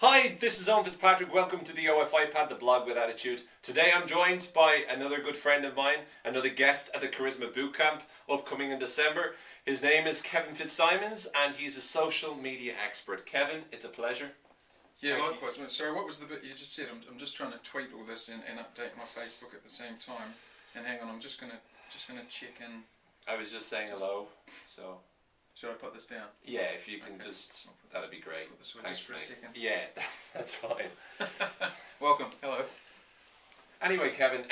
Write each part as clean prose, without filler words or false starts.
Hi, this is Owen Fitzpatrick. Welcome to the OFI Pad, the blog with attitude. Today I'm joined by another good friend of mine, another guest at the Charisma Bootcamp upcoming in December. His name is Kevin Fitzsimons and he's a social media expert. Kevin, it's a pleasure. Yeah, likewise. Sorry, what was the bit you just said? I'm just trying to tweet all this and update my Facebook at the same time. And hang on, I'm just gonna check in. I was just saying hello, so... Should I put this down? Yeah, if you can Okay. just... That'd be great. Put this away Thanks, just for a mate. second. Yeah, that's fine. Welcome. Hello. Anyway, Kevin,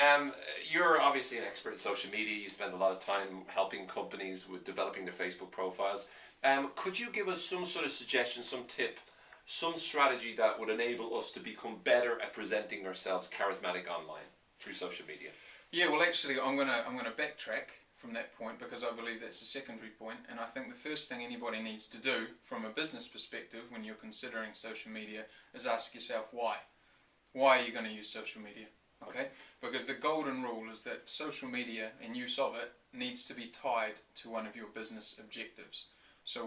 you're obviously an expert in social media. You spend a lot of time helping companies with developing their Facebook profiles. Could you give us some sort of suggestion, some tip, some strategy that would enable us to become better at presenting ourselves charismatic online through social media? Yeah, well, actually, I'm gonna backtrack from that point because I believe that's a secondary point, and I think the first thing anybody needs to do from a business perspective when you're considering social media is ask yourself why. Why are you going to use social media? Okay? Because the golden rule is that social media and use of it needs to be tied to one of your business objectives. So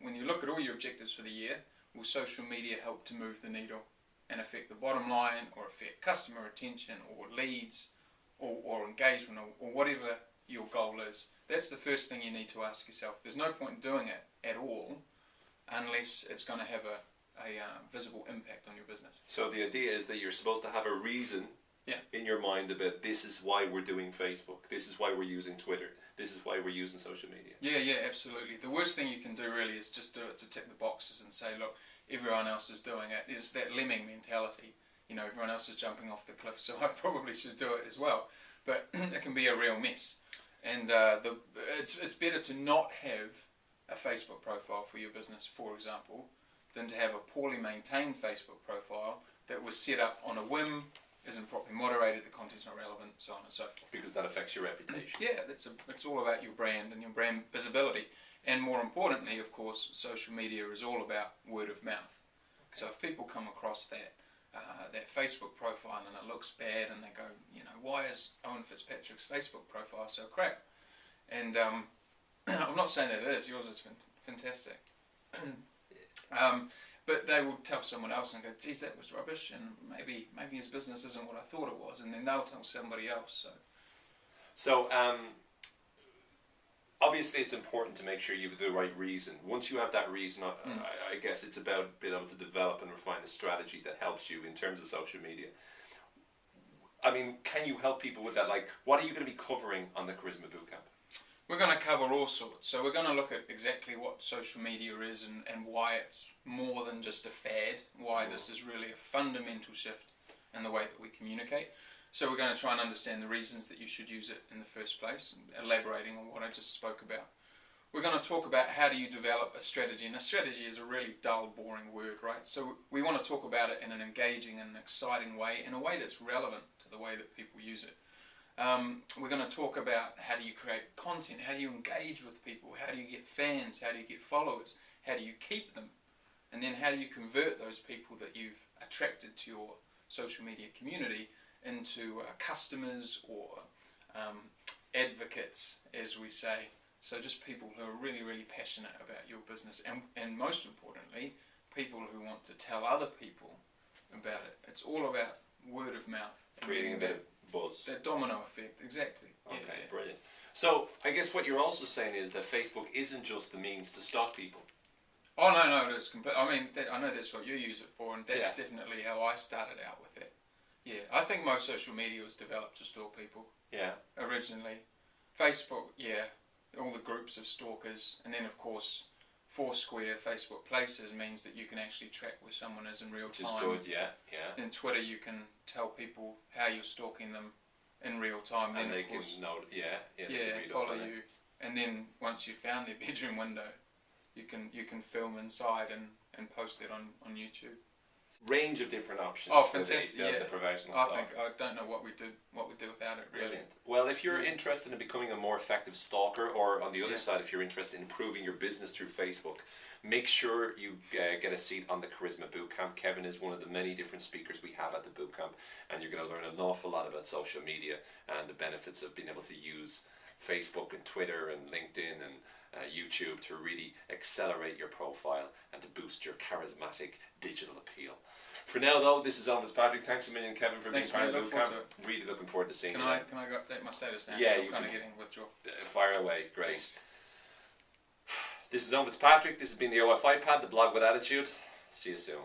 when you look at all your objectives for the year, will social media help to move the needle and affect the bottom line or affect customer retention or leads or engagement or whatever your goal is? That's the first thing you need to ask yourself. There's no point in doing it at all unless it's going to have a visible impact on your business. So the idea is that you're supposed to have a reason in your mind about this is why we're doing Facebook, this is why we're using Twitter, this is why we're using social media. Yeah, absolutely. The worst thing you can do really is just do it to tick the boxes and say, look, everyone else is doing it. It's that lemming mentality. You know, everyone else is jumping off the cliff, so I probably should do it as well. But it can be a real mess. And it's better to not have a Facebook profile for your business, for example, than to have a poorly maintained Facebook profile that was set up on a whim, isn't properly moderated, the content's not relevant, so on and so forth. Because that affects your reputation. Yeah, it's all about your brand and your brand visibility. And more importantly, of course, social media is all about word of mouth. Okay. So if people come across that Facebook profile and it looks bad and they go, you know, why is Owen Fitzpatrick's Facebook profile so crap? And I'm not saying that it is, yours is fantastic. But they will tell someone else and go, geez, that was rubbish, and maybe his business isn't what I thought it was, and then they'll tell somebody else. So obviously it's important to make sure you have the right reason. Once you have that reason, I guess it's about being able to develop and refine a strategy that helps you in terms of social media. I mean, can you help people with that? Like, what are you going to be covering on the Charisma Bootcamp? We're going to cover all sorts. So we're going to look at exactly what social media is and why it's more than just a fad, why this is really a fundamental shift in the way that we communicate. So we're going to try and understand the reasons that you should use it in the first place, elaborating on what I just spoke about. We're going to talk about how do you develop a strategy, and a strategy is a really dull, boring word, right? So we want to talk about it in an engaging and exciting way, in a way that's relevant to the way that people use it. We're going to talk about how do you create content, how do you engage with people, how do you get fans, how do you get followers, how do you keep them, and then how do you convert those people that you've attracted to your social media community into customers or advocates, as we say. So just people who are really, really passionate about your business, and most importantly, people who want to tell other people about it. It's all about word of mouth. Creating a bit of buzz. That domino effect, exactly. Okay, brilliant. So I guess what you're also saying is that Facebook isn't just the means to stalk people. Oh no, it's I mean, I know that's what you use it for, and that's definitely how I started out with it. Yeah, I think most social media was developed to stalk people. Yeah. Originally, Facebook, all the groups of stalkers, and then of course, Foursquare, Facebook Places means that you can actually track where someone is in real time. Which is good, yeah. In Twitter, you can tell people how you're stalking them in real time. And then they of course, can note, follow you. And then once you've found their bedroom window, you can film inside and post it on YouTube. Range of different options. Oh, fantastic! The professional I don't know what we do without it. Really. Brilliant. Well, if you're interested in becoming a more effective stalker, or on the other side, if you're interested in improving your business through Facebook, make sure you get a seat on the Charisma Bootcamp. Kevin is one of the many different speakers we have at the bootcamp, and you're going to learn an awful lot about social media and the benefits of being able to use Facebook and Twitter and LinkedIn and YouTube to really accelerate your profile and to boost your charismatic digital appeal. For now, though, this is Owen Fitzpatrick. Thanks a million, Kevin, for being part of the bootcamp. Really looking forward to seeing you. Can I go update my status now? Yeah, I'm kind of getting withdraw. Fire away, great. Thanks. This is Owen Fitzpatrick. This has been the OFI Pad, the blog with attitude. See you soon.